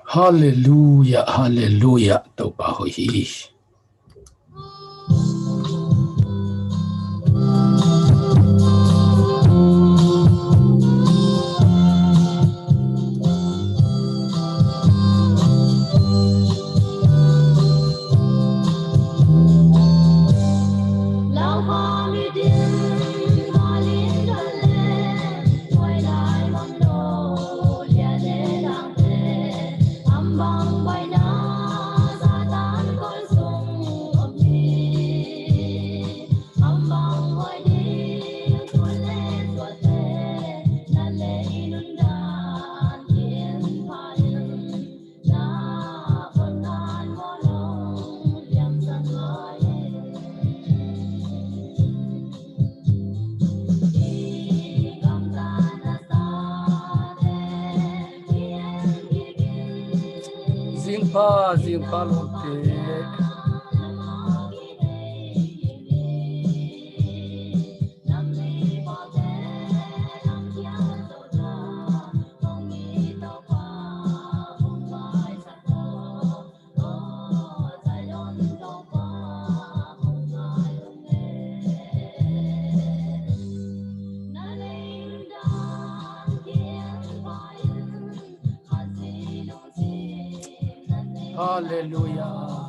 Hallelujah, hallelujah. TOPA hoi hi. Zingpa lote. Hallelujah.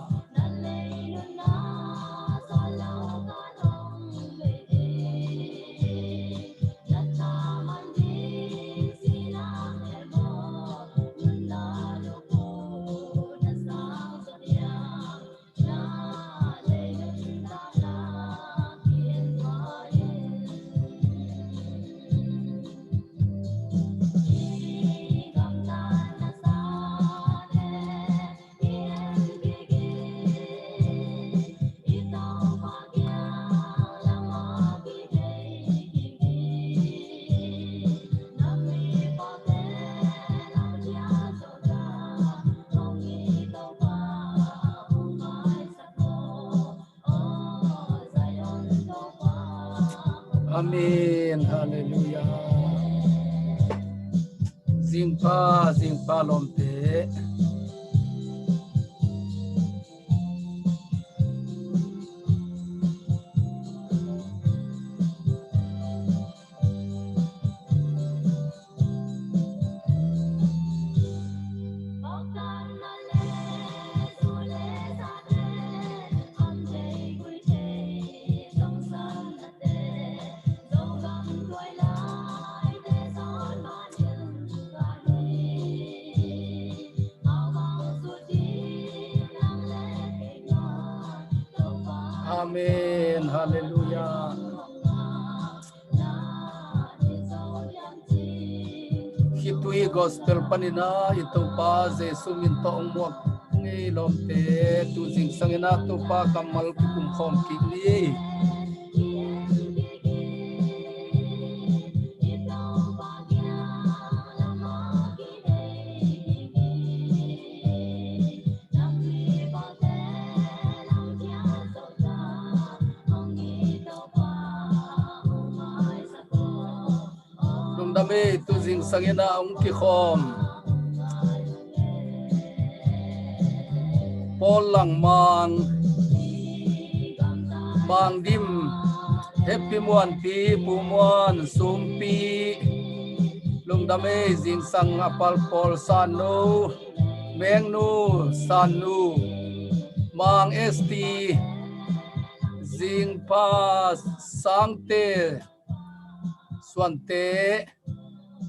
Amen. Hallelujah. Zingpa lomte. Amen. Hallelujah. Khitui gospel panina ito pa Jesu min to muak ngi lomte tu jing sangena to pa kamal kum khom ki ni. Dame tu jing sangena ong ki khom polang mang dim happy muan pi pumuan sumpi lung dame jing sang apal pol sanu mengnu sanu mang esti jing pa sangte swante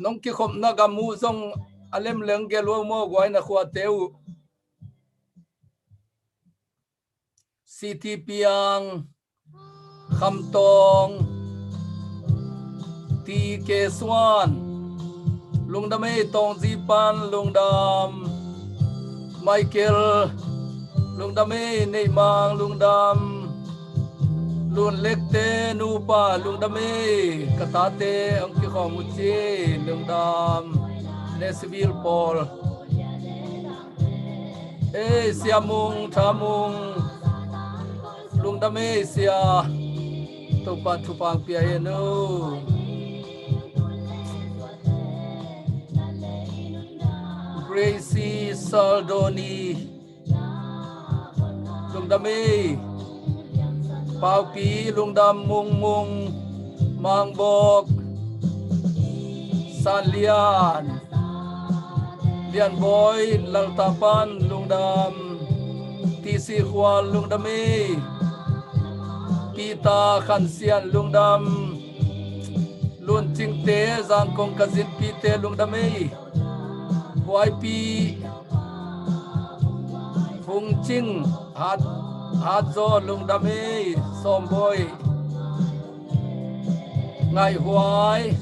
nong ki khom na gamu zong alem leng gelo mo gwai na khwa teu city piang khamtong ti ke swan lungdam e tong ji pan lungdam Michael lungdam e nei mang lungdam lun lekte nu pa lungdam e katate ang ki khomuchi lungdam nesvil pol e siamung thamung lungdam e sia topa thupang pia eno Gracie Saldoni lung đam mi Pao Pi lung đam mung mung mang bok San Lian Lian Boy Laltapan lung đam TC Hual lung đam mi Pita Khan Sian lung đam Luân Ching Te Giang Kong Kazin Pite lung đam mi YP Phung Ching Hát Do lung đam mi Som Boy Ngài Huái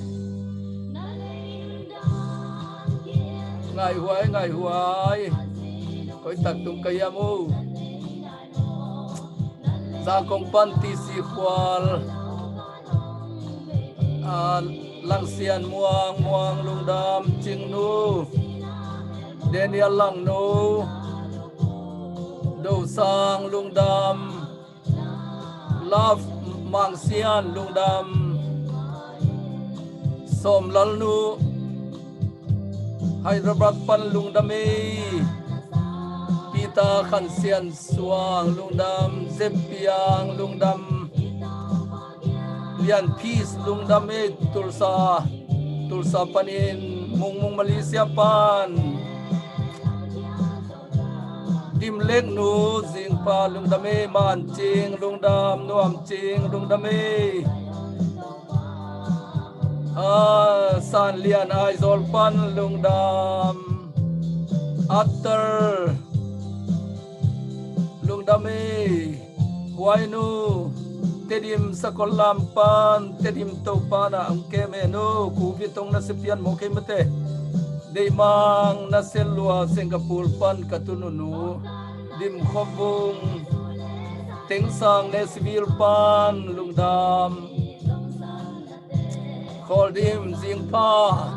Koi tak tung kayamu Giang Kong Pan TC Hual Lang Sian Muang lung đam Ching Nu Daniel Lang Nu Do Sang lung đam Love Mang Sian lung đam Som Lal Nu Hyderabad Pan lung đam Pita Khan Sian Suang lung đam Zempiang lung đam Lian Peace lung đam Tulsa Panin Mung Malaysia Pan Dim Lek Nu Jing Pa lung đam Man Ching lung đam Nuam Ching lung đam San Lian Aizol Pan lung đam Atter lung đam Huai Nu Tedim Sakolam Pan Tedim Topa na ang kemeno Kuvitong na sepian mo kemete Deimang na selwa Singapore Pan katununu Dim Khobung Tengsang Nesville Pan lung đam Khol Dim Jing Pa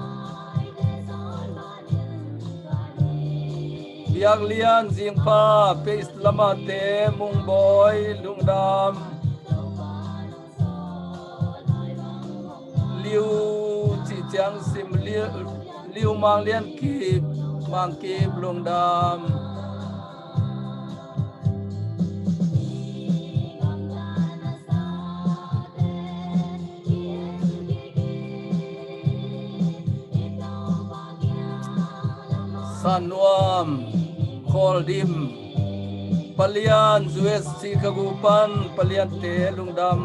Biak Lian Jing Pa Peis Lamate Mung Boy lung đam Liu Chi Chiang Sim Liu Mang Lian Kip Mang Kip lung đam Sanuam Khol Dim Palian Zues Sikagupan Palian Te lung dam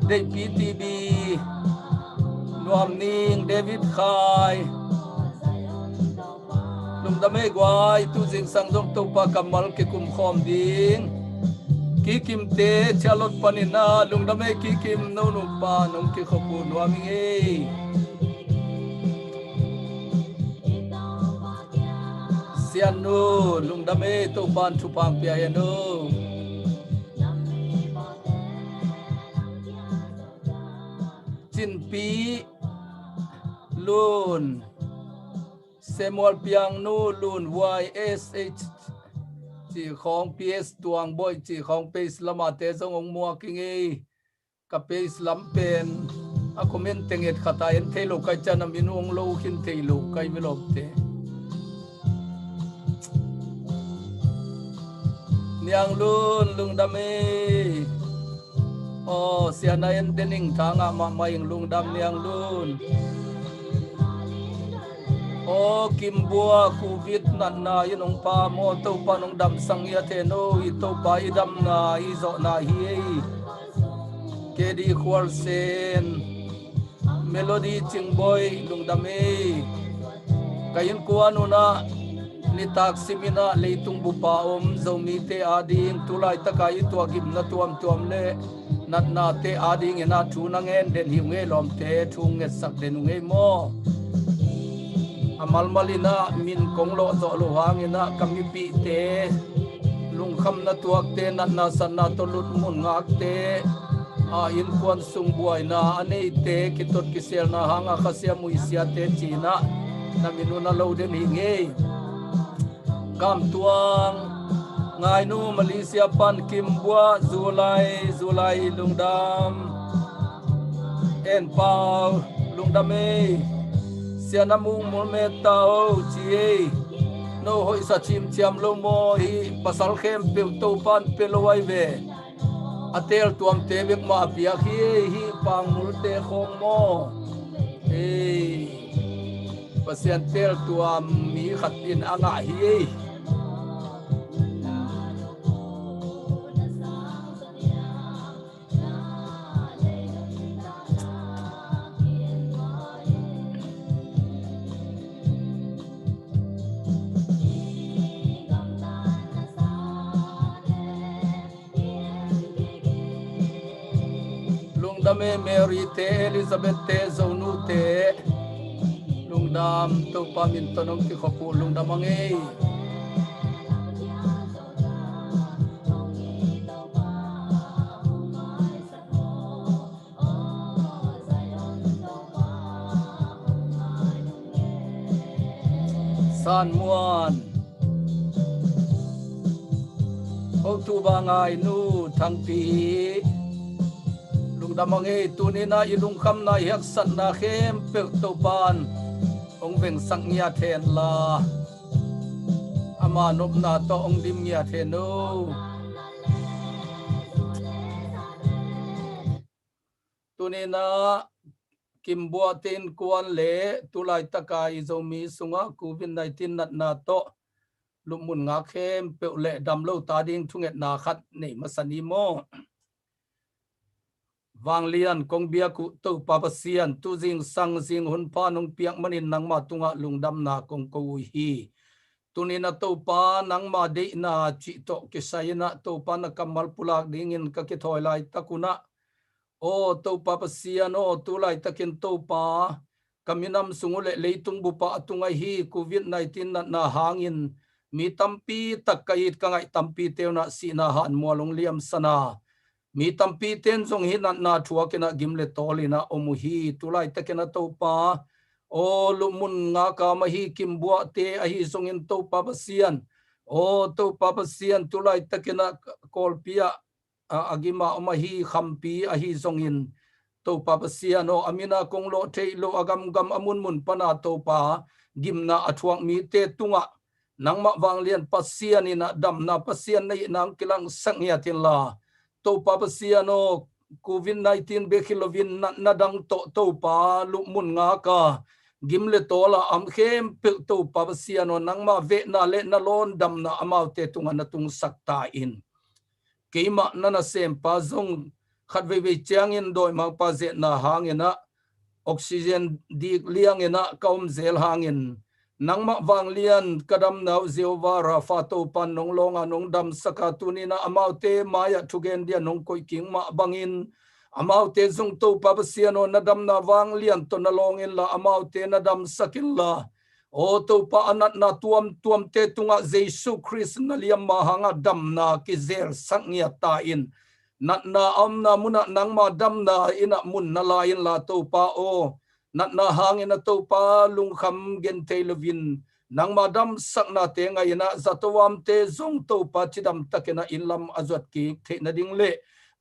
Dei PTB Nuam Ning David Khai lung dam Guai Tu Jing Sang Dong Topa Kamal Ke Kum Khom Ding Kikim Te Chalot Panina lung dam Kikim No Pa Nong Ki Khopu Nuam Ning Sian Nu lung đam to ban chu pang pia nu Chin Pi Lun Samuel Piang Nu Lun YSH chỉ khong PS tuang boy chỉ khong PS lama te song ong mua kingi ka PS lam pen a comment tenget khata en thelo kai chanam inung lo khin thelo kai milop te Niang Lun lung đam Siana en dening thanga ma maing lung đam Niang Lun Kim Bua Covid nan na yinong pa mo to pa nong dam sang ya the no ito pa idam na izo na hi Kedi Khwal Sen Melody Chingboy lung đam kayin kuano na ni taksimina leitung bupaom zomi te ading tulai takai tuagim na tuam le nat na te ading ena thunang en den him nge lom te thung nge sak den nge mo amal malina min konglo zo lo hang ena kami pi te lung kham na tuak te nat na san na to lut mun ngak te in kwan sung buai na anei te kitot kisel na hanga khasia muisia te china na minuna lo den hi nge Kam tuang ngai nu Malaysia Pan Kim Bua Zulai lung dam en pau lung dam Sianamung Mulmetao Chi no hoi sa chim chiam lo mo hi pasal khem pe to pan pe lo wai ve atel tuam te bek ma pia hi pangul te khong mo e pasian tel tuam mi khat in anga hi lungdame Mary te Elizabeth te zonu te lungdam to pamin tonong ti khopu lungdam angei san muan o tu bangai nu thang pi lungdamangei tunina ilung kham na yak sat na khem pe to pan ong veng sang nya then la ama nop na to ong dim nya then no tunina kimbua tin kuan le tulai takai zomi sunga covid-19 nat na to lumun nga khem pe le dam lo ta ding thunget na khat nei masani mo wang lian kong bia ku to papasian tu jing sang jing hun pa nong piak manin nang ma tunga lungdam na kong ko hi tunina to pa nang ma de na chi to ke sayna to pa na kamal pulak dingin ka ke thoi lai takuna o to papasian o tu lai takin to pa kaminam sungule leitung bu pa tunga hi covid-19 na hangin mi tampi takkait kangai tampi teuna sina han mualong liam sana mi tampi ten jong hi na thua kena gimle tolina omuhi tulai takena topa o lumun nga ka ma hi kimbua te a hi jong in topa basian o topa basian tulai takena kolpia agima oma hi khampi a hi jong in topa basian o amina konglo thei lo agam gam amun mun pana topa gimna athuang mi te tunga nangma wanglian pasian ina damna pasian nei nang kilang sangya tin la to papasiano covid-19 bekilovin na dang to pa lumun nga ka gimle tola am khem pe to papasiano nangma ve na le na lon dam na amau te tunga na tung sakta in keima nana sem pa zong khatve ve chang in doi ma pa ze na hangena oxygen dik liang ena kaum zel hangin nangma wanglian kadam nau zeowara fato pan nong longa nong dam sakatunina amaute maya thugen dia nong koi king ma bangin amaute zung to papasiano nadam na wanglian to na longin la amaute nadam sakin la o to pa anat na tuam te tunga jesu christ na liam mahanga dam na kizel sangya ta in nat na amna muna nangma dam na ina mun na lain la to pa o nat na hangin na to pa lung kham gen teilovin nang madam sakna te ngaina zatowam te zong to pa chidam takena inlam azat ki the na ding le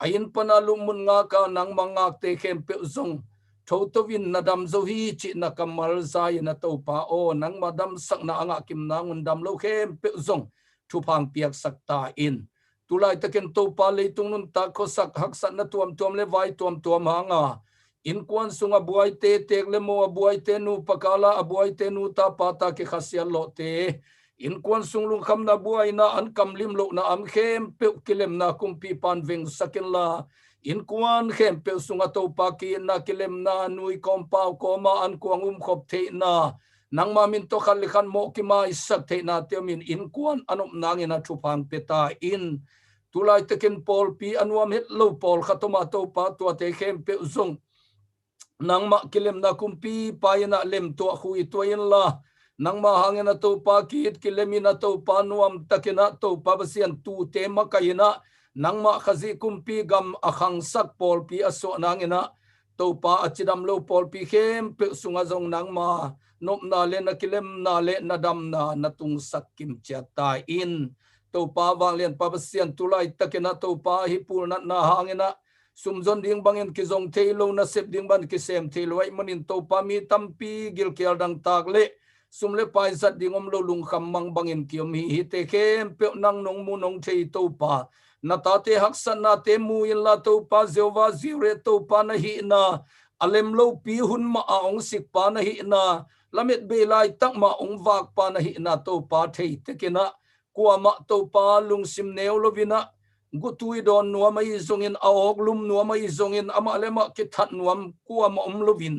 ain pana lumun nga ka nang mangak te khem pe zong thotovin nadam zo hi chi na kamal zai na to pa o nang madam sakna anga kim na ngun dam lo khem pe zong thu phang piak sakta in tulai taken to pa le tung nun ta ko sak hak sat na tuam le vai tuam hanga in kwan sunga buai te tek le mo buai te nu pakala buai te nu ta pata ke khasian lo te in kwan sung lung kham na buai na an kam lim lo na am khem pe kilem na kumpi pan veng sakin la in kwan khem pe sunga to pa ki na kilem na nui kompau koma an kuangum khop the na nang ma min to khal khan mo ki ma isak the na te min in kwan anop nangena thu phang peta in tulai taken pol pi anuam het lo pol khatoma to pa to te khem pe zong nang ma kilem na kumpi payana lem to hui to in la nang ma hangena to pa kit kilemina to pa nuam takena to pa basian tu te makayina nang ma khazi kumpi gam akhang sak pol pi aso nangena to pa achidam lo pol pi khem pe sunga jong nang ma nop na le na kilem na le na dam na tung sak kim chata in to pa wang len pa basian tulai takena to pa hi pur na hangena sumzon ding bangin ki zong thailo na sep ding ban ki sem thailo ai manin to pa mi tampi gil kial dang tak le sum le pai zat dingom lo lung kham mang bangin kiom hi te khem pe nang nong mu nong thei TOPA na ta te haksan na te mu in la TOPA zewa zire TOPA na hi na alem lo pi hun ma ong sik pa na hi na lamet be lai tak ma ong wak pa na hi na TOPA thei te kena kwa ma TOPA lung sim neu lo vina gutui don nuam mai zongin aok lum nuam mai zongin ama lema ki that nuam kwa ma lovin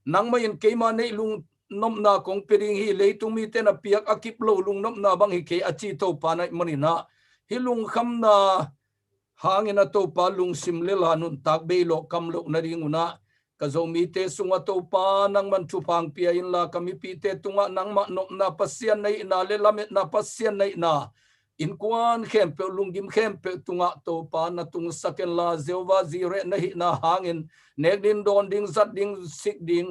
nang mai in keima nei lung nom na kong pering hi leitung mi ten a piak akip lo lung nom na bang hi ke achi TOPA na manina hi lung kham na hangina TOPA lung sim le la nun tak be lo kam lo na ringuna ka zo mi te sunga TOPA nang man thu pang pia in la kami pi te tunga nang ma nom na pasian nei na le lamet na pasian nei na in kwan khempe lungim khempe tunga TOPA na tung saken la zewa zire na hi na hangin nek din don ding zat ding sik ding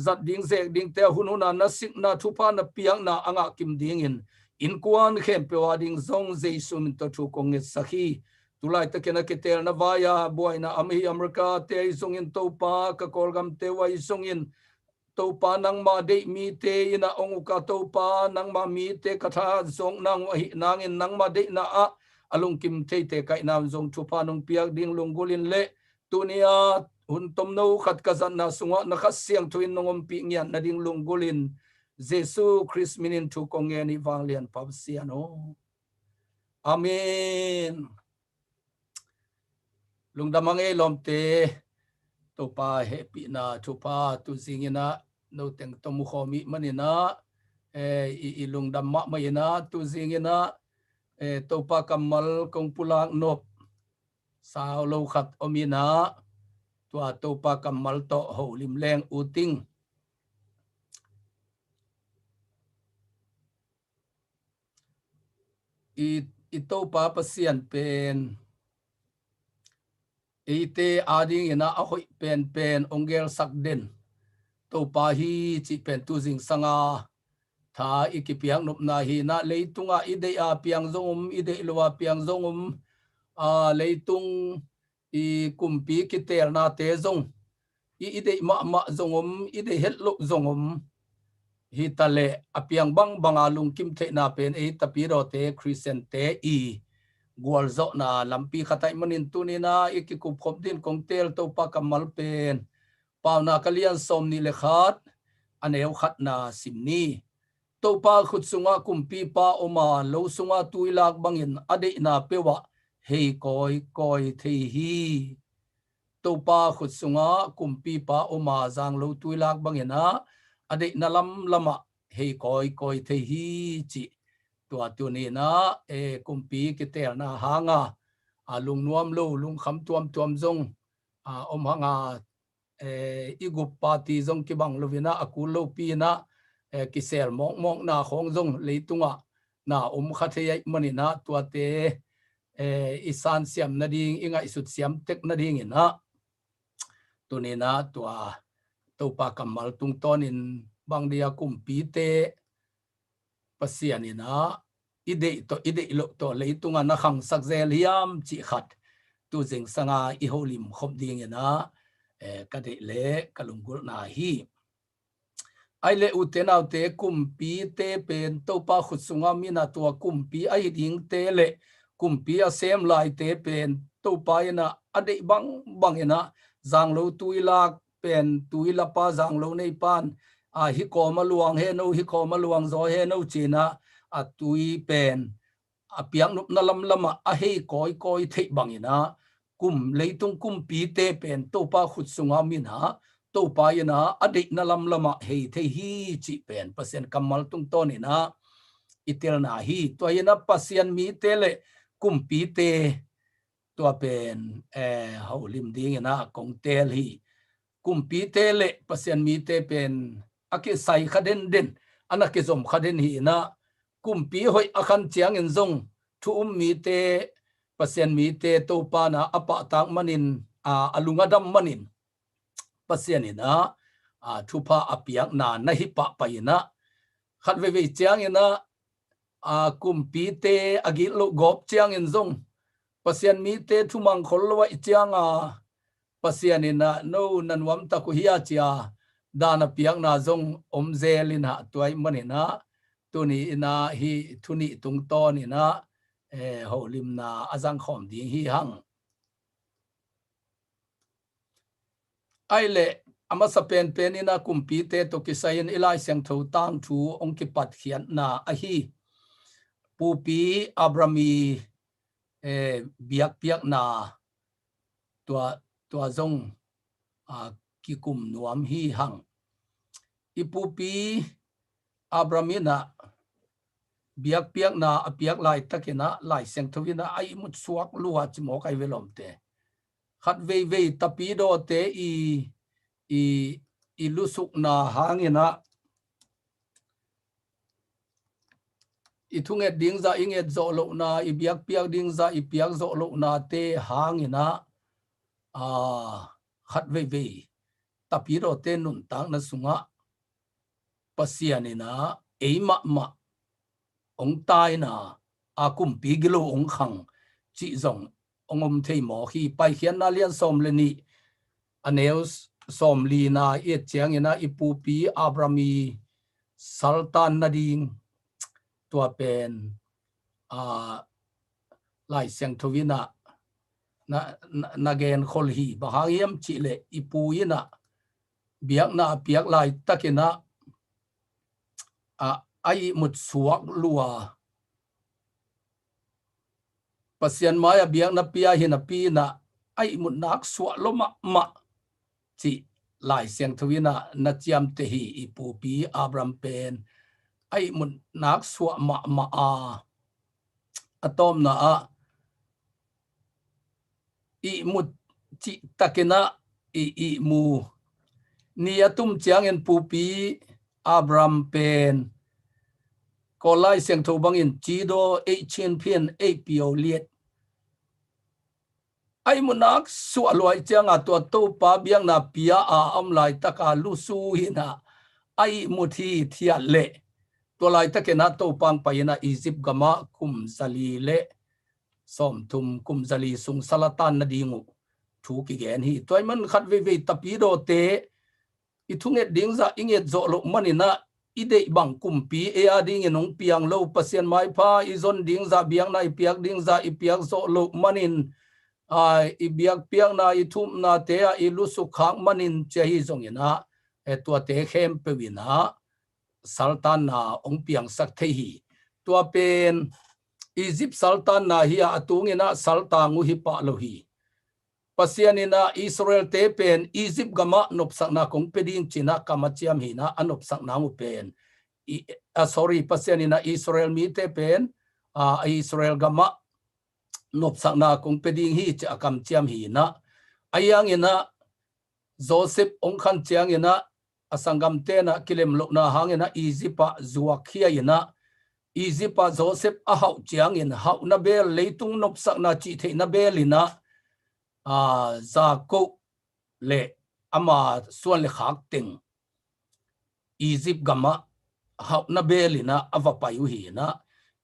zat ding zek ding te hununa na sik na thupa na piang na anga kim ding in kwan khempe wa ding zong jesu min to thu kong sakhi tulai ta kena ketel na vaya boy na ami america te zong in TOPA ka kolgam te wai zong in TOPA nang ma de mi te ina ong ka TOPA nang ma mi te katha zong nang hi nang in nang ma de na a alung kim te te kai nam zong thupa nong piak ding lungulin le tunia hun tom no khat ka zan na sunga na kha siang thuin nongom pi ngian na ding lungulin jesu christ minin thu konge ni wanglian pabsiano amen lungdamange lomte TOPA happy na thupa tu zingina no teng tomu khomi manina ilung damma mayina tu zingina TOPA kamal kong pulang nop sao lo khat omina tua TOPA kamal to ho lim leng uting i TOPA pasian pen ite ading ina ahoi pen ongel sakden TOPA hi chi pen tu zing sanga tha ikipiang nop na hi na leitunga ide a piang zongum ide lowa piang zongum leitung i kumpi kitel na te zong ide ma zongum ide hello zongum hi tale apiang bang bangalung kim the na pen e tapiro te christian te i gwalzo na lampi khatai manin tunina ikikup khop din kongtel TOPA kamal pen pauna kalian som ni lekhat aneu khat na simni TOPA khut sunga kumpi pa oma lo sunga tuilak bangin ade na pewa hei koi thei hi TOPA khut sunga kumpi pa oma jang lo tuilak bangina ade na lama hei koi thei hi chi tua tu ni na kumpi kitel na hanga lung nuam lo lung kham tuam zong om hanga igup party zong ki bang lovina akul lo pi na kisel mong na khong zong leitunga na khathei manina tua te isan siam na ding inga isut siam tek na ding ina tunina tua TOPA kamal tung tonin bang dia kumpi te pasianina ide lo to leitunga na khang sak zel hiam chi khat tu jing sanga i holim khop ding ina ka de le kalungul na hi ai le utenaw te kumpi te pen TOPA khut sunga mina tua kumpi ai ding te le kumpi a sem lai te pen TOPA ina ade bang ina jang lo tuilak pen tuila pa jang lo nei pan hi ko maluang he no hi ko maluang zo he no china tui pen piang nup na lama a hei koi thei bangina kum leitung kumpi te pen TOPA khut sunga mina TOPA ina ade na lama hei thei hi chi pen pasien kamal tung tonina itel na hi to ina pasien mi tele kumpi te tua pen holim ding ina kong tel hi kumpi tele pasien mi te pen ake sai khaden den anake zom khaden hi na kumpi hoi akhan chiang in zong thu mi te pasien mi te TOPA na apa tak manin alunga dam manin pasien ina thupa apiak na hi pa ina khat ve chiang ina kumpi te agi lo gop chiang in zong pasien mi te thumang khol wa chiang pasien ina no nanwam ta ku hiya chia dana piang na zong zelin ha tuai manina tuni ina hi thuni tung to ni na holim na azang khom ding hi hang ai le ama sa pen ina kumpi te to kisain ilai sang tho tang thu ong ki pat khian na a hi pupi abrami biak piak na tua zong ki kum nuam hi hang ipupi abramina biak piak na apiak lai takina lai seng thovina ai mut suak luwa chimo kai velom te khat ve tapi do te i lusuk na hangina i thunge ding za inget zo lo na i biak piak ding za i piak zo lo na te hangina khat ve tapi do te nun tang na sunga pasianina eima ma ong tai na akum pigilo ong khang chi zong ongom thei mo hi pai khian na lian som le ni aneus som li na e chiang ina ipupi abrami sultan na ding tua pen lai seng thovina na gen khol hi bahangiam chi le ipuina biak na piak lai takina ai mut suak lua pasian maya biak na pia hina pi na ai mut nak suak lo ma chi lai seng thovina na chiam te hi ipu pi abram pen ai mut nak suak ma atom na i mut chi takina i mu ni atum chiang en pu pi abram pen ko lai seng tho bangin chi do e chen phian e pio liet ai munak su aloi changa to pa biang na pia am lai taka lu su hina ai muthi thia le to lai takena to pang paina Egypt gama kum zali le som thum kum zali sung salatan na dingu thu ki gen hi toy man khat ve tapi do te i thunget ding za inget zo lo manina ide bang kumpi e ading enong piang lo pasien mai pha i zon ding za biang na i piak ding za i piak zo lo manin i biak piak na i thum na te i lu su khang manin che hi zong ina tua te khem pe wina sultan na ong piang sak the hi tua pen Egypt sultan na hi atung ina sultan hi pa lo hi pasianina Israel te pen Egypt gama nop sak na kong peding china kamachiam hi na anop sak na ngu pen sorry pasianina Israel mi te pen Israel gama nop sak na kong peding hi cha kam chiam hi na ayang ina Joseph ong khan chiang ina asangam te na kilem lo na hang ina Egypt zuakhia ina Egypt Joseph a hau chiang in hau na bel leitung nop sak na chi the na belina za ko le ama suan le khak ting Egypt gama hau na belina avapayu hi na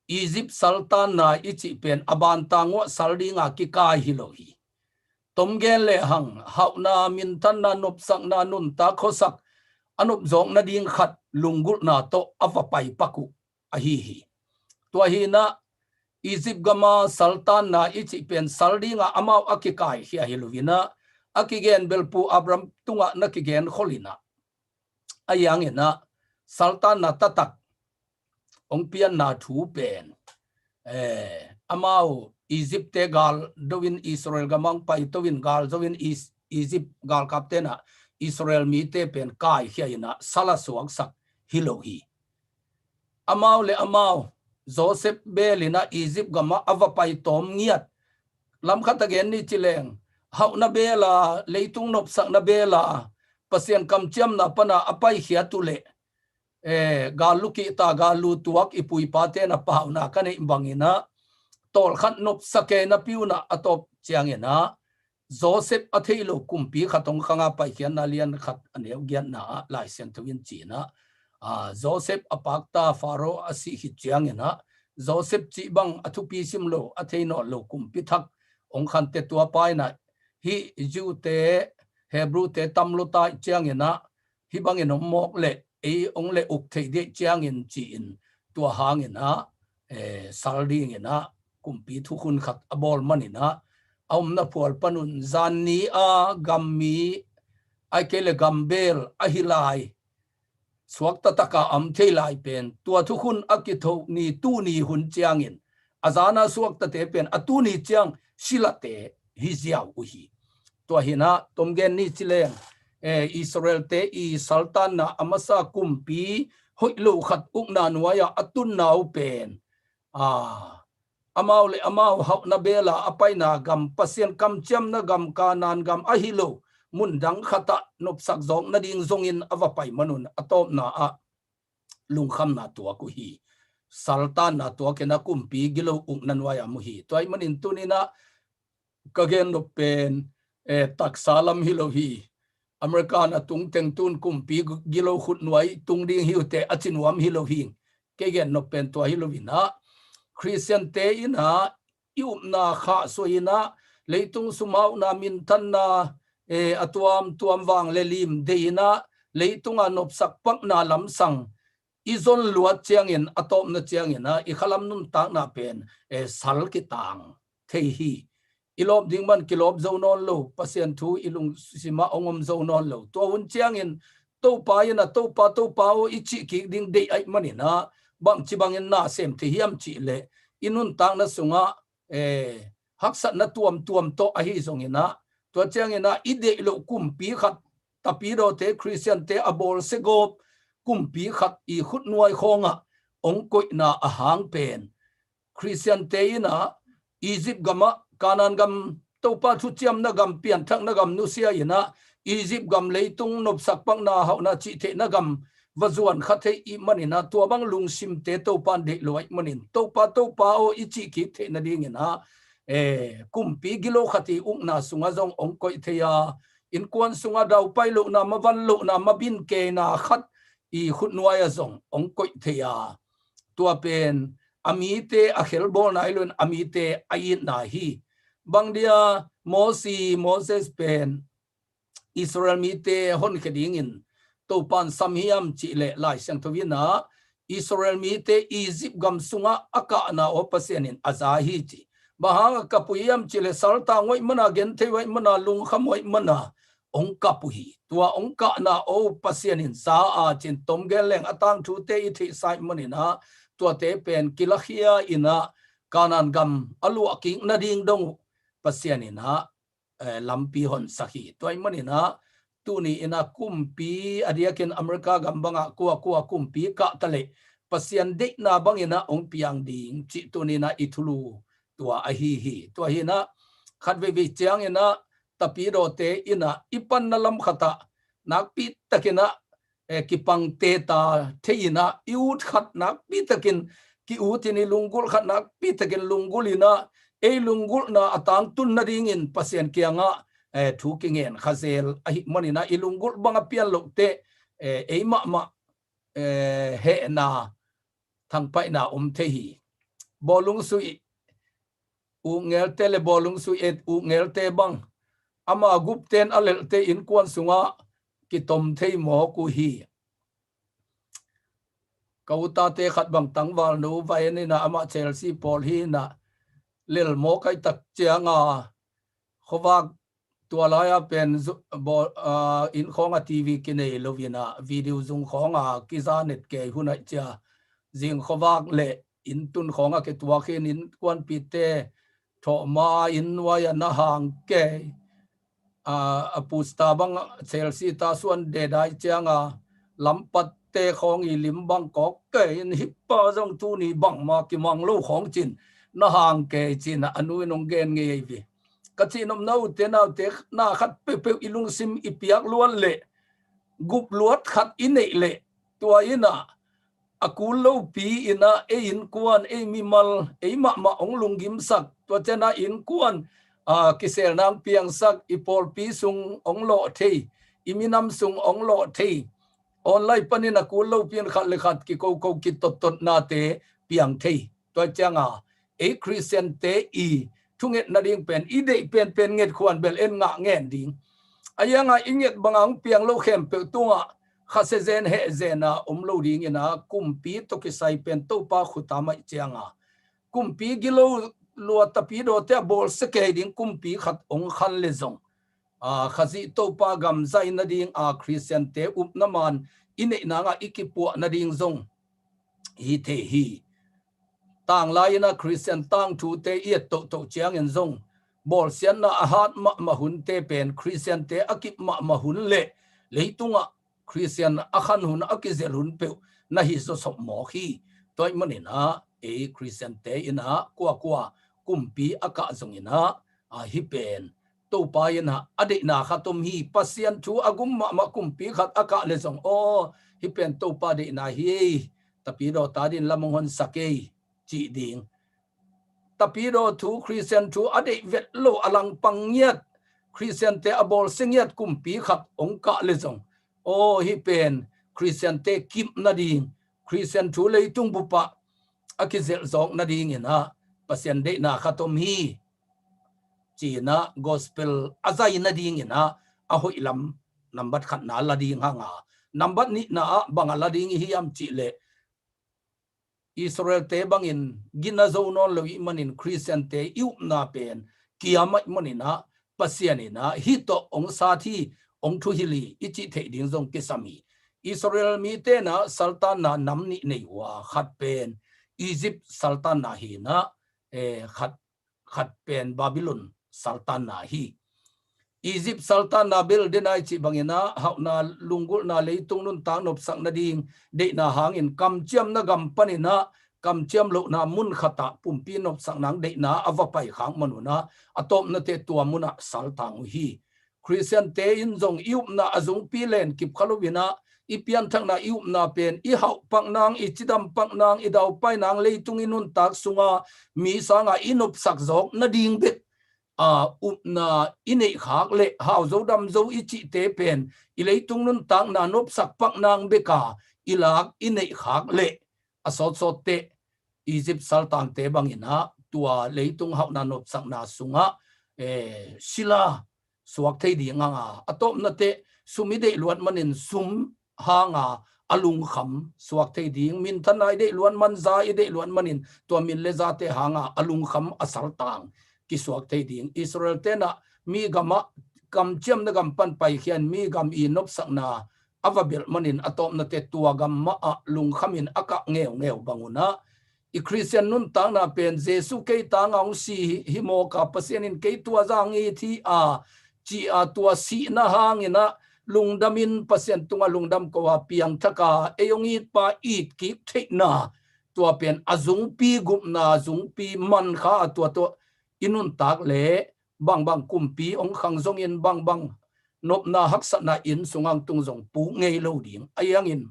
Egypt sultan na ichi pen aban tango saldinga ki kai hilohi tomgen le hang hau na min tan na nop sak na nun ta khosak anup zong na ding khat lungul na to avapai paku ahi hi tua hi na Egypt gama sultan na ichi pen saldinga amau akikai hi hilovina akigen belpu Abram tunga nakigen kholina ayang ena sultan na tatak ong pian na thu pen amau Egypt te gal dowin Israel gamang pai towin gal dowin Egypt gal kaptena Israel mi te pen kai hiaina sala suak sak hilohi amau le amau Joseph belina Egypt gama avapai tom ngiat lam khata gen ni chileng hau na bela leitung nop sak na bela pasien kam chiam na pana apai khia tule galuki ta galu tuak ipui pate na pau na kane bangina tol khat nop sake na piuna atop chiangena Joseph atheilo kumpi khatong khanga pai khian na lian khat aneu gian na lai sen thwin china Joseph apakta faro asi hi chiangena Joseph chi bang athupi simlo atheino lo kumpi thak ong khan te tua pai na hi ju te Hebrew te tamlo ta chiangena hi bangin mok le ong le uk thei de chiang in chi in tua hang in a salding in a kumpi thu khun khat abol man in a aum na pual panun zan ni a gammi ai kele gambel a hilai suak ta taka am thei lai pen tua thu khun akitho ni tu ni hun chiang in azana suak ta te pen atu ni chiang silate hi ziaw uhi to hina tomgen ni chileng Israel te I sultan na amasa kumpi hoilo khat ukna nuaya atun nau pen amau le amau hau na bela apai na gam pasien kam cham na gam kanan gam ahilo mundang khata nop sak zong na ding zongin avapai manun atop na a lungkham na tua ku hi sultan na tua ke na kumpi gilo ukna nuaya mu hi toy manin tunina kagen no pen taksalam hilo hi American atung teng tun kumpi gilo khut nuai tung ding hiute achinwam hilo hi kegen no pen to hilo vina Christian te ina ium na kha so ina leitung sumau na min tan na atuam tuam wang lelim deina leitung anop sak pak na lam sang izon luat chiang in atop na chiang ina I khalam nun ta na pen sal ki tang thei hi ilop dingman kilop zonon lo pasien thu ilung sima ongom zonon lo to un chiang in TOPA ina TOPA o ichi ki ding dei ai manina bang chibang in na sem thi hiam chi le inun tang na sunga haksat na tuam to ahi zong ina to chiang ina ide lo kumpi khat tapi do te Christian te abol segop kumpi khat I khut nuai khonga ong koi na ahang pen Christian te ina Egypt gama kanan gam TOPA thu chiam na gam pian thak na gam nusia ina Egypt gam leitung nop sak pang na hau na chi the na gam vazuan khathe I manina tua bang lung sim te TOPA de loi manin TOPA o ichi ki the na ding ina kumpi gilo khati ung na sunga zong ong koi theya in kwan sunga dau pai lo na mavan lo na mabin ke na khat I khut nuaya zong ong koi theya tua pen amite a khelbol na ilun amite ayin na hi bangdia Moses pen Israel mite hon kheding in topan samhiam chi le lai sang thovina Israel mite Egypt gam sunga aka na opasian in azahi chi bahang kapuyam chi le salta ngoi mana gen thewai mana lung khamoi mana ong kapuhi tua ong ka na opasian in sa a chin tomgel leng atang thu te I thi sai manina tua te pen kilahia ina kanan gam alu aking na ding dong pasian ina lampi hon sahi toy manina tuni ina kumpi adiakin Amerika gambanga kuwa kumpi ka tale pasian de na bangina ong piang ding chi tuni na ithulu tua ahi hi tua hina khatve vi chiang ina tapi do te ina ipan na lam khata nakpi takina kipang te ta theina iut khat nakpi takin ki utini lungul khat nakpi takin lungulina lungul na atang tun na ringin pasien kianga thu kingen khazel ahi manina ilungul banga pian lokte ma he na thangpai na thehi bolung sui u ngel tele bolung sui u ngel te bang ama gupten alel te in kwan sunga ki tom thei mo ku hi kauta te khat bang tangwal no vai ni na ama Chelsea Paul hi na lel mo kai tak chianga khowak tua laya pen in khonga TV kine lovina video zung khonga kizanet ke hunai cha jing khowak le in tun khonga ke tua khin in kwan pite tho ma in waya na hang ke apusta bang Chelsea ta suan de dai chianga lampat te khong I lim bang kok ke in hippa jong tu ni bang ma ki mang lo khong chin na hang ke chin anu nong gen nge vi kachinom nau te na khat pe ilung sim ipiak luan le gup luat khat inei le tua ina akul lo pi ina in kuan mimal ma ong lungim sak tua chena in kuan kisel nang piang sak ipol pi sung ong lo thei iminam sung ong lo thei online panina akul lo pian khat le khat ki ko ki tot na te piang thei tua changa Christian te thunget na ding pen ide pen nget khuan bel en nga ngen ding ayanga inget bangang piang lo khem pe tunga khase zen he zena omlo ding ina kumpi to ki sai pen to pa khuta mai chianga kumpi gilo lo tapi do te bol se ke ding kumpi khat ong khan le zong khazi to pa gam zai na ding Christian te up na man ine na nga ikipu na ding zong hi the hi tang lai na Christian tang thu te yet to chiang en zong bol sian na ahat ma hun te pen Christian te akip ma hun le leitunga Christian akhan hun akizel hun pe na hi so som mo hi toy manina Christian te ina kwa kumpi aka zong ina hi pen to pa ina ade na khatom hi pasian thu agum ma kumpi khat aka le zong hi pen to pa de na hi tapi do ta din lamong hon sakei chỉ điện tapi do thu Christian thu ade vet lo alang pangyat Christian te abol singyat kumpi khat ong ka le zong hi pen Christian te kim na ding Christian thu lei tung bupa akizel zong na ding ina pasien de na khatom hi chỉ na gospel azai na ding ina ahoi lam number khat na la ding hanga number ni na bangala ding hi am chi le Israel te bangin ginazo non lo manin Christian te iup na pen kiamat manina pasianina hito ong sa thi ong thu hili ichi the ding zong kisami Israel mi te na sultan na namni nei wa khat pen Egypt sultan na hi na khat pen Babylon sultan na hi Egypt sultan na bil denai chi bangina hauna lungul na leitung nun ta nop sak na ding de na hangin kam chiam na gam panina kam chiam lo na mun khata pumpi nop sak nang de na avapai khang manuna atop na te tua muna saltang hi Christian te in zong iup na azung pi len kip khalowina ipian thang na iup na pen I hau pak nang I chidam pak nang I dau pai nang leitung inun tak sunga mi sanga inop sak zok na ding bet na inei khak le hau zo dam zo ichi te pen ileitung nun tang na nop sak pak nang beka ilak inei khak le asot te Egypt sultan te bangina tua leitung hau na nop sak na sunga sila suak thei di nga atop na te sumide luat manin sum hanga alung kham suak thei ding min thanai de luan man za ide luan manin tua min le za te hanga alung kham asal tang ki suak thei ding Israel te na mi gama kam chiam na gam pan pai khian mi gam I nop sak na avabil manin atop na te tua gam ma lung khamin aka ngeu banguna I Christian nun tang na pen Jesu ke tang ang si himo ka pasienin ke tua zang I thi chi tua si na hangina lungdamin pasien tunga lungdam ko piang thaka eyongi pa it ki theina tua pen azung pi gup na azung pi man kha tua to inun tak le bang kumpi ong khang zong in bang nop na haksa na in sungang tung zong pu ngei lo ding ayangin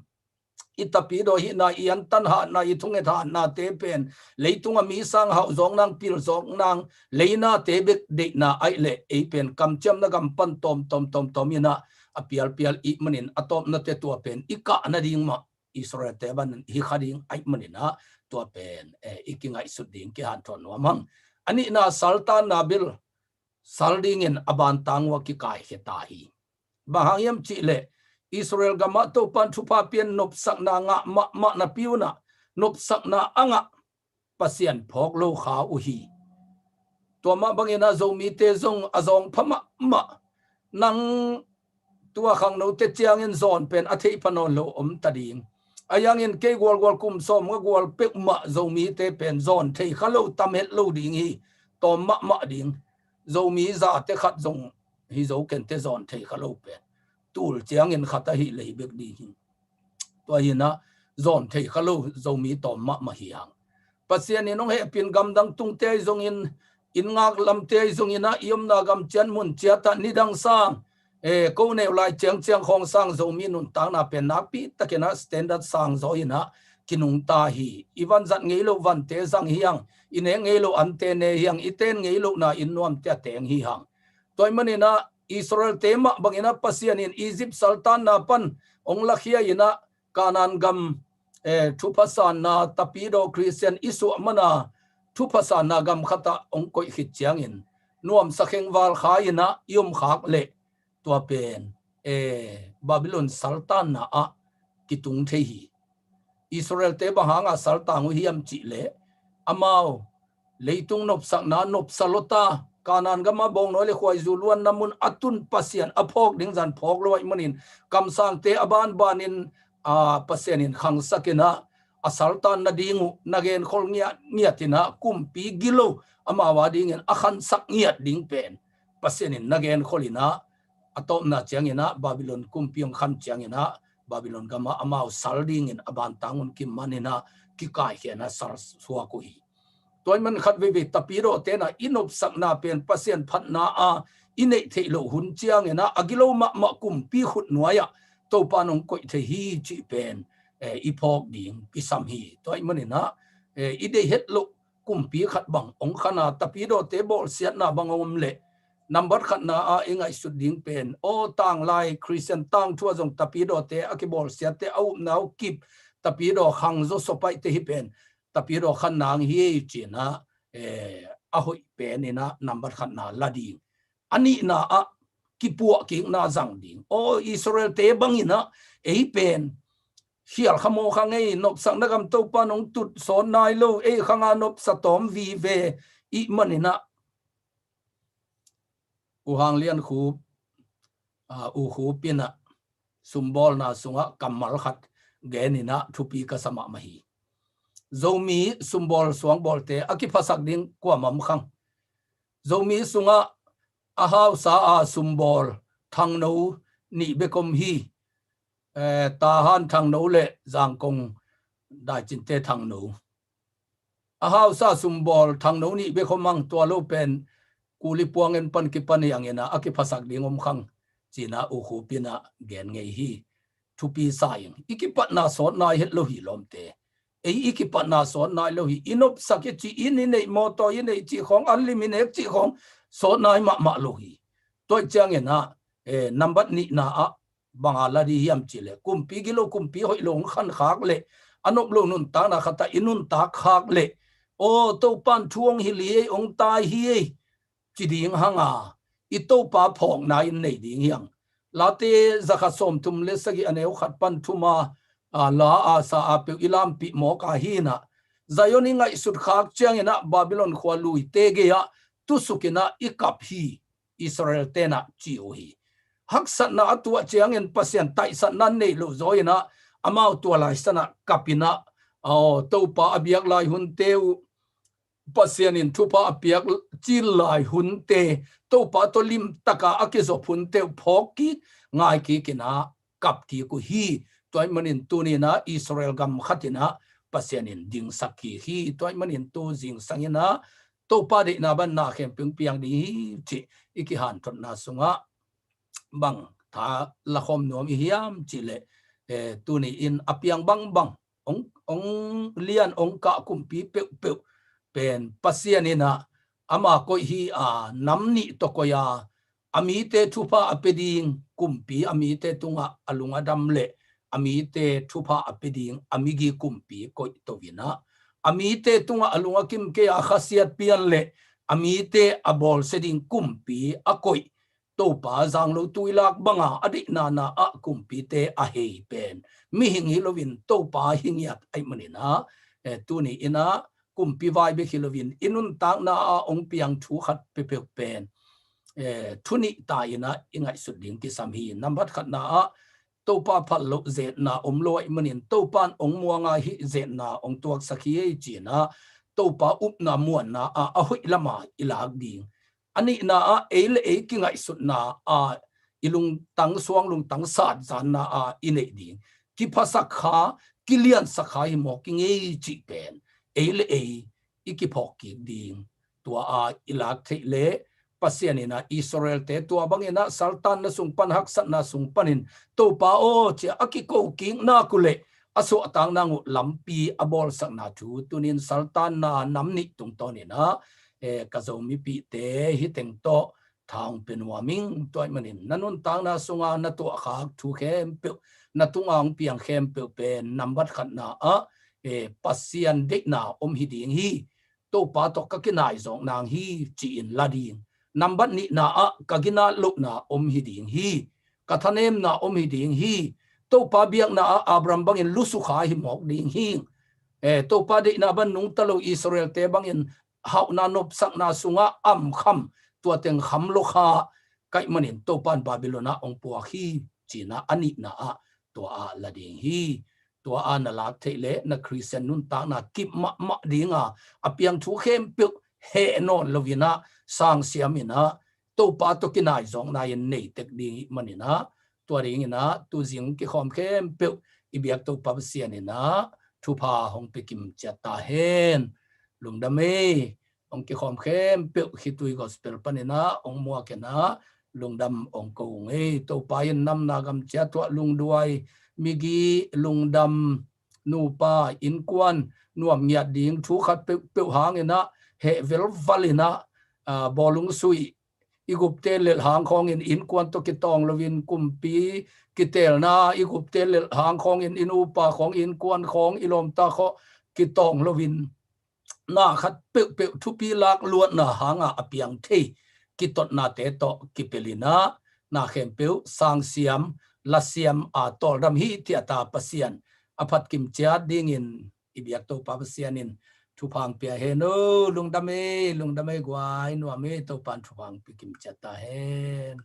itapi do hi na ian tan ha na I thunge tha na te pen leitunga mi sang hau zong nang pil zong nang leina te bek de na ai le e pen kam cham na gam pan tom ina apial I manin atop na te tua pen ika na ding ma Israel te ban hi khading ai manina tua pen ikingai su ding ki han thon wamang ani na sultan na bil salding in aban tangwa ki kai heta hi bahayam chi le Israel gama to pan thupa pian nop sak na nga ma na piuna nop sak na anga pasian phok lo kha u hi to ma bangena zo mi te zong azong phama ma nang tua khang no te chiang in zon pen athei panon lo tading ayang in ke gol kum som nga gol pek ma zo mi te pen zon thei khalo tamet lo ding hi to ma ding zo mi za te khat zong hi zo ken te zon thei khalo pen tul chiang in khata hi lei bek di hi to hina zon thei khalo zo mi to ma hi hang pasien ni nong he pin gam dang tung te zong in ngak lam te zong ina yom na gam chan mun chia ta ni dang sang ko ne lai chiang khong sang zo mi nun tang na pen na pi takena standard sang zo ina kinung ta hi iwan zat ngei lo van te sang hiang ine ngei lo an te ne hiang iten ngei lo na in nuam te teng hi hang toy manina Israel tema bangina pasian in Egypt sultan na pan ong lakhia ina kanan gam thupasan na tapido Christian isu mana thupasan na gam khata ong koi khit chiang in nuam sakheng wal kha ina yum khak le tua pen Babylon Sultan na a kitung the hi Israel te bahanga Sultan hiam chi le amao leitung nop sak na nop salota kanan gama bong no le khwai zuluan namun atun pasian aphok ding jan phok loi manin kamsang te aban banin a pasianin khang sakena asaltan na dingu nagen khol ngia tina kumpi gilo amawa dingen akhan sak ngiat ding pen pasianin nagen kholina atop na changina Babylon kumpiong khan changina Babylon gama amao salding in aban tangun kim manina ki kai hiana sar suwa ko hi toy man khat ve tapiro te na inop sakna pen pasien phat na a inei theilo hun chiang ena agilo ma kumpi khut nuaya to panong koi the hi chi pen ipok ding pisam hi toy manina ide het lo kumpi khat bang ong khana tapiro te bol siat na bangom le number khat na a ingai su ding pen o tang lai Christian tang thua jong tapido te akibol siat te au nau kip tapido khang zo sopai te hi pen tapido khan nang hi china a hoi pen ina number khat na ladi ani na a kipua king na jang ding o Israel te bangina ei pen hial khamo khangai nop sang na gam to pa nong tut son nai lo e khanga nop satom vi ve I manina uhang lian khu khu pina sumbol na sunga kamal khat genina thupi ka sama mahi zomi sumbol suang bolte akipasak ding kwa mam khang zomi sunga ahaw sa a sumbol thang no ni bekom hi ta han thang no le jang kong dai chin te thang no ahaw sa sumbol thang no ni bekom mang to lo pen kuli puangen pan ki pan yang ena akipasak ding khang china u khu pina gen ngei hi thupi sayang ikipat na so na het lo hi lomte ei ikipat na so na lo hi inop sakye chi in nei moto in nei chi khong unlimited chi khong so nai ma lo hi toy chang ena number ni na a bangala ri hiam chile kumpi gilo kumpi hoi long khan khak le anop lo nun ta na khata inun ta khak le o to pan thuang hi li ong tai hi chi ding hanga ito pa phok na in nei ding hiang late zakha som tum le sagi aneu khat pan thuma la a sa a pe ilam pi mo ka hi na zayoni ngai sut khak chang ina Babylon khwa lui te ge ya tu sukina ikap hi Israel tena chi o hi haksat na atua chang en pasien tai san nan nei lo zoina amau tu lai sana kapina to pa abiak lai hun teu pasien in thupa apiak chil lai hun te to pa to lim taka akizo phun te phoki ngai ki kina kap ti ku hi toy manin tu ni na Israel gam khatina pasien in ding sakhi hi toy manin tu jing sangina to pa de na ban na khem ping piang ni chi iki han thot na sunga bang tha la khom nom hiam chile tu ni in apiang bang ong lian ong ka kumpi pe pe pen pasianina ama ko hi namni to koya amite thupa apeding kumpi amite tunga alunga damle amite thupa apeding amigi kumpi ko tovina amite tunga alunga kim ke khasiat pianle amite abol seding kumpi akoi topa zanglo tuilak banga adi na a kumpi te a hei pen mi hingi lovin topa hingiat ai manina tuni ina kumpi vai be kilovin inun tak na ong piang thu khat pe pen thuni ta ina ingai suding ki samhi number khat na topa phalo zet na omloi manin topan ong muanga hi zet na ong tuak sakhi chi na topa up na muan na a hui lama ilag ding ani na ele e ki ngai sut na ilung tang suang lung tang sat zan na ine ding ki phasak kha kilian sakha hi mo ki ngei chi pen ele iki phoki ding tua ilak theile pasianina Israel te tua bangena sultan na sungpan haksat na sungpanin to pa o che akiko king na kule aso atang nangu lampi abol sak na thu tunin sultan na namni tungtoni na kazomi pi te hiteng to thang penwaming toy manin nanun tang na sunga na to khak thu khem pe na tungang piang khem pe pen number khat na pasian dek na hi ding hi to pa to ka kinai zong nang hi chi in lading number ni na kagina luk na hi ding hi กทะเนมนาอมิดิงฮีตัวปาเบียกนาอับรามบังอินลุสุขาหิมอกดิงฮีตัวปาดินาบันนุงตะลุอิสราเอลเตบังอินหาวนานบสักนาสุงะอัมคำตัวเต็งคำโลคาไกมันอินตัวปันบาบิโลนาองปัวฮีจีนาอันินาตัวละดิงฮีตัวนาลาเทเลนักคริสเตียนนุนตานากิมมะดิงอเปียงทุเข้มเปียกเฮนอนลวินาสร้างเสียมินะตัวปาตัวกินายจงนายเนตกดีมันนี่นะตัวเองนะตัวจิงกิคอมเข้มเปียกอีเบียกตัวปับเสียนี่นะทุพาหงไปกิมจัตตาเฮนลุงดำเมองกิคอมเข้มเปียกขิตุยกอสเปลปนินะองมัวเกนะลุงดำองกงตัวปายันนำนากำจัตตัวลุงด้วยมิกีลุงดำนูปาอินกวนนวมเงียดดิ่งทุขัดเปียวหางนะเฮเวลวัลินะบอลุงซุยอีกุปเตลหางของอินกวนตกิตองลวินกุมปีกิเตลนาอีกุปเตลหางของอินูปาของอินกวนของอิลอมตาเขากิตองลวินนาขัดเปียวทุปีลักลวดนาหางอเปียงเทกิตนาเตโตกิเปลินะนาเข้มเปียวสางเสียมลาเซียมตอลดำฮีเทียตาปเซียนอภัดกิมเจียดิ่งินอิเบียกตัวปาปเซียนินทุพังเปียเฮโนลุงดำเมกวายนัวเมตัวปันทุพังปิกิมเจตาเฮน